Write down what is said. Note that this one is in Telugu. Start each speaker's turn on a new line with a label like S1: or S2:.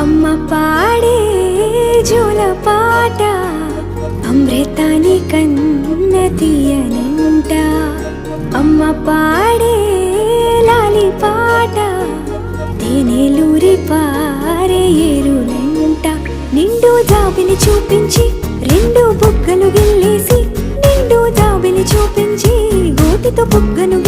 S1: అమ్మ పాడే జోల పాట అమృతాని కన్న తీయనంట. అమ్మ పాడే లాలి పాట తేనెలూరి పారే ఏరులంట. నిండు జాబిని చూపించి రెండు బుగ్గలు గిల్లేసి, నిండు జాబిని చూపించి గోటితో బుగ్గను